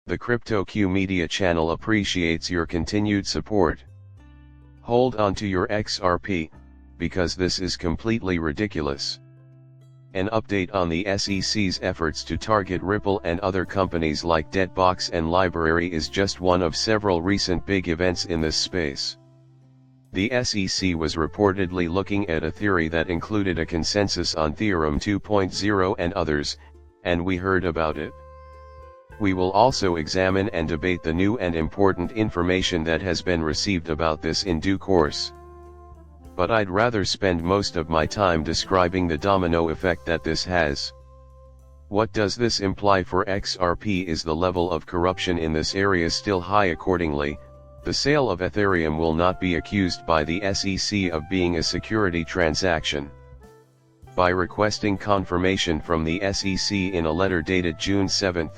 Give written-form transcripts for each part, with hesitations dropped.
The CryptoQ Media channel appreciates your continued support. Hold on to your XRP, because this is completely ridiculous. An update on the SEC's efforts to target Ripple and other companies like Debtbox and Library is just one of several recent big events in this space. The SEC was reportedly looking at a theory that included a consensus on Ethereum 2.0 and others, and we heard about it. We will also examine and debate the new and important information that has been received about this in due course. But I'd rather spend most of my time describing the domino effect that this has. What does this imply for XRP? Is the level of corruption in this area still high? Accordingly, the sale of Ethereum will not be accused by the SEC of being a security transaction. By requesting confirmation from the SEC in a letter dated June 7,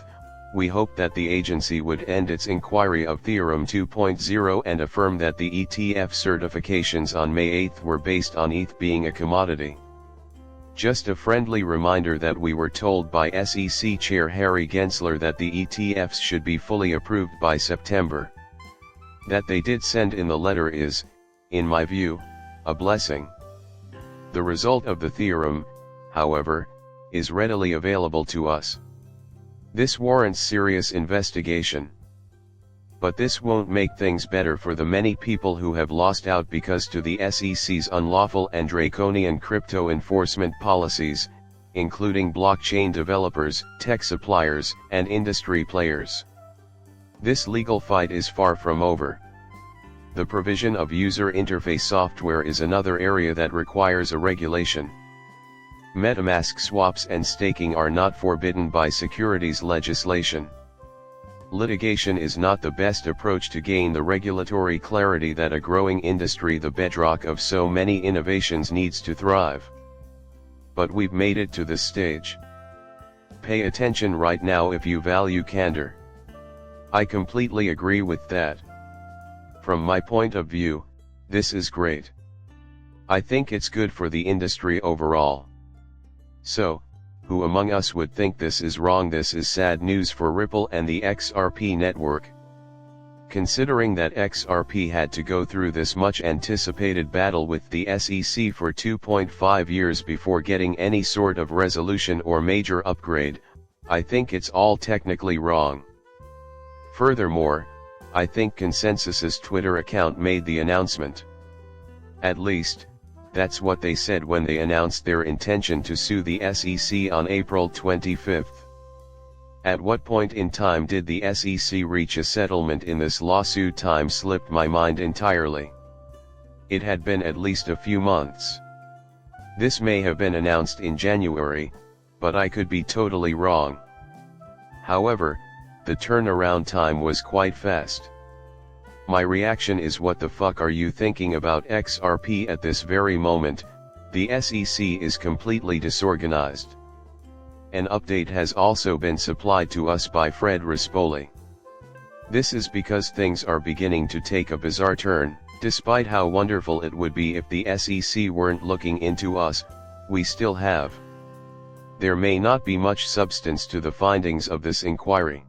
we hope that the agency would end its inquiry of Ethereum 2.0 and affirm that the ETF certifications on May 8 were based on ETH being a commodity. Just a friendly reminder that we were told by SEC Chair Harry Gensler that the ETFs should be fully approved by September. That they did send in the letter is, in my view, a blessing. The result of the theorem, however, is readily available to us. This warrants serious investigation. But this won't make things better for the many people who have lost out because to the SEC's unlawful and draconian crypto enforcement policies, including blockchain developers, tech suppliers, and industry players. This legal fight is far from over. The provision of user interface software is another area that requires a regulation. MetaMask swaps and staking are not forbidden by securities legislation. Litigation is not the best approach to gain the regulatory clarity that a growing industry, the bedrock of so many innovations, needs to thrive. But we've made it to this stage. Pay attention right now if you value candor. I completely agree with that. From my point of view, this is great. I think it's good for the industry overall. So, who among us would think this is wrong? This is sad news for Ripple and the XRP network. Considering that XRP had to go through this much anticipated battle with the SEC for 2.5 years before getting any sort of resolution or major upgrade, I think it's all technically wrong. Furthermore, I think Consensus's Twitter account made the announcement. At least, that's what they said when they announced their intention to sue the SEC on April 25. At what point in time did the SEC reach a settlement in this lawsuit? Time slipped my mind entirely. It had been at least a few months. This may have been announced in January, but I could be totally wrong. However, the turnaround time was quite fast. My reaction is, what the fuck are you thinking about XRP at this very moment? The SEC is completely disorganized. An update has also been supplied to us by Fred Rispoli. This is because things are beginning to take a bizarre turn. Despite how wonderful it would be if the SEC weren't looking into us, we still have. There may not be much substance to the findings of this inquiry.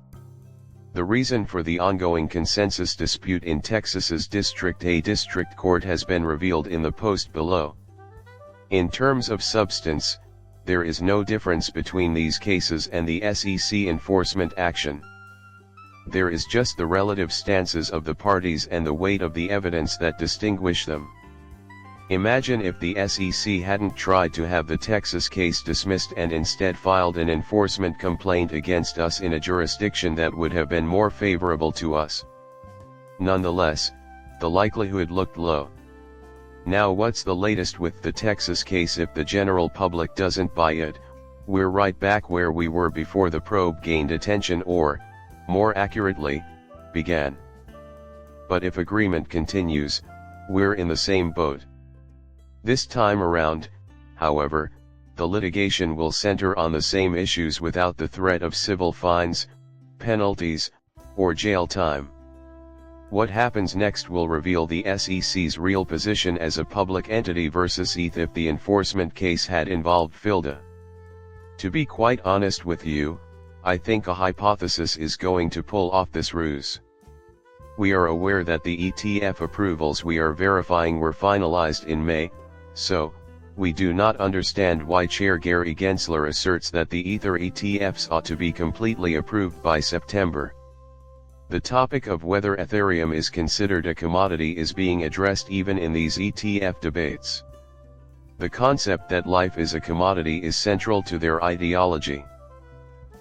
The reason for the ongoing consensus dispute in Texas's District A District Court has been revealed in the post below. In terms of substance, there is no difference between these cases and the SEC enforcement action. There is just the relative stances of the parties and the weight of the evidence that distinguish them. Imagine if the SEC hadn't tried to have the Texas case dismissed and instead filed an enforcement complaint against us in a jurisdiction that would have been more favorable to us. Nonetheless, the likelihood looked low. Now what's the latest with the Texas case? If the general public doesn't buy it, we're right back where we were before the probe gained attention, or, more accurately, began. But if agreement continues, we're in the same boat. This time around, however, the litigation will center on the same issues without the threat of civil fines, penalties, or jail time. What happens next will reveal the SEC's real position as a public entity versus ETH if the enforcement case had involved FILDA. To be quite honest with you, I think a hypothesis is going to pull off this ruse. We are aware that the ETF approvals we are verifying were finalized in May, so, we do not understand why Chair Gary Gensler asserts that the Ether ETFs ought to be completely approved by September. The topic of whether Ethereum is considered a commodity is being addressed even in these ETF debates. The concept that life is a commodity is central to their ideology.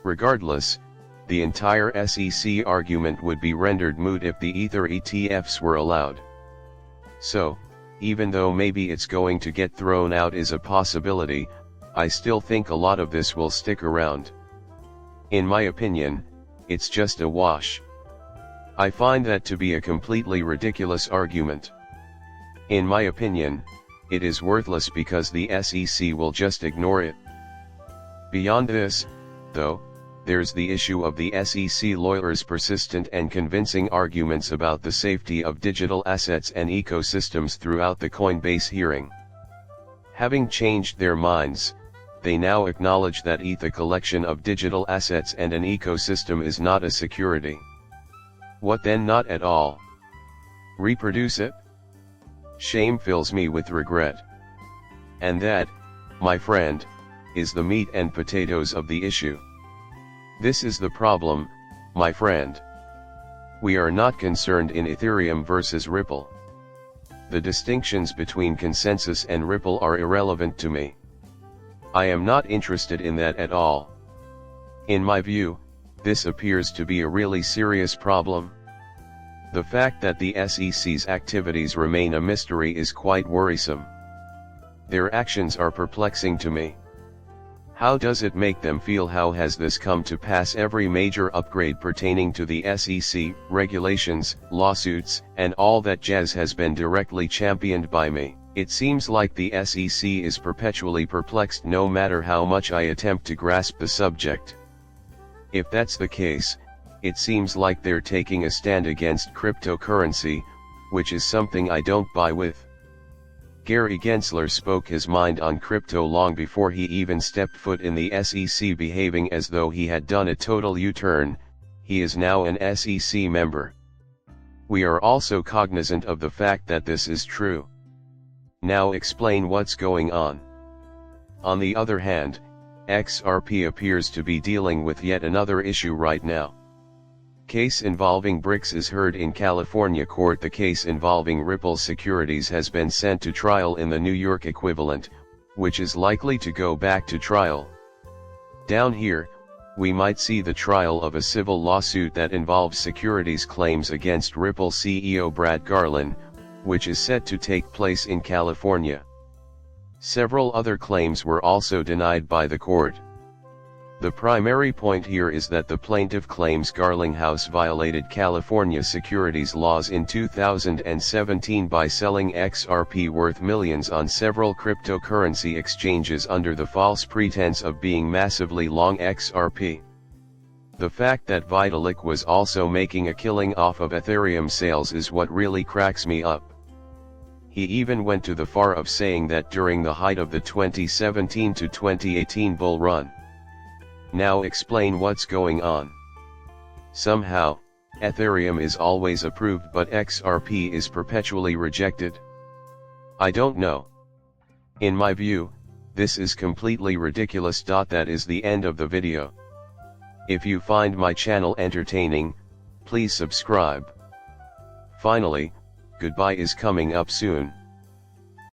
Regardless, the entire SEC argument would be rendered moot if the Ether ETFs were allowed. So, even though maybe it's going to get thrown out is a possibility, I still think a lot of this will stick around. In my opinion, it's just a wash. I find that to be a completely ridiculous argument. In my opinion, it is worthless because the SEC will just ignore it. Beyond this, though, there's the issue of the SEC lawyers' persistent and convincing arguments about the safety of digital assets and ecosystems throughout the Coinbase hearing. Having changed their minds, they now acknowledge that the collection of digital assets and an ecosystem is not a security. What then? Not at all. Reproduce it? Shame fills me with regret. And that, my friend, is the meat and potatoes of the issue. This is the problem, my friend. We are not concerned in Ethereum versus Ripple. The distinctions between consensus and Ripple are irrelevant to me. I am not interested in that at all. In my view, this appears to be a really serious problem. The fact that the SEC's activities remain a mystery is quite worrisome. Their actions are perplexing to me. How does it make them feel? How has this come to pass? Every major upgrade pertaining to the SEC, regulations, lawsuits, and all that jazz has been directly championed by me. It seems like the SEC is perpetually perplexed no matter how much I attempt to grasp the subject. If that's the case, it seems like they're taking a stand against cryptocurrency, which is something I don't buy with. Gary Gensler spoke his mind on crypto long before he even stepped foot in the SEC, behaving as though he had done a total U-turn. He is now an SEC member. We are also cognizant of the fact that this is true. Now explain what's going on. On the other hand, XRP appears to be dealing with yet another issue right now. Case involving BRICS is heard in California court. The case involving Ripple Securities has been sent to trial in the New York equivalent, which is likely to go back to trial. Down here, we might see the trial of a civil lawsuit that involves securities claims against Ripple CEO Brad Garlin, which is set to take place in California. Several other claims were also denied by the court. The primary point here is that the plaintiff claims Garlinghouse violated California securities laws in 2017 by selling XRP worth millions on several cryptocurrency exchanges under the false pretense of being massively long XRP. The fact that Vitalik was also making a killing off of Ethereum sales is what really cracks me up. He even went to the far of saying that during the height of the 2017 to 2018 bull run. Now explain what's going on. Somehow, Ethereum is always approved but XRP is perpetually rejected. I don't know. In my view, this is completely ridiculous. That is the end of the video. If you find my channel entertaining, please subscribe. Finally, goodbye is coming up soon.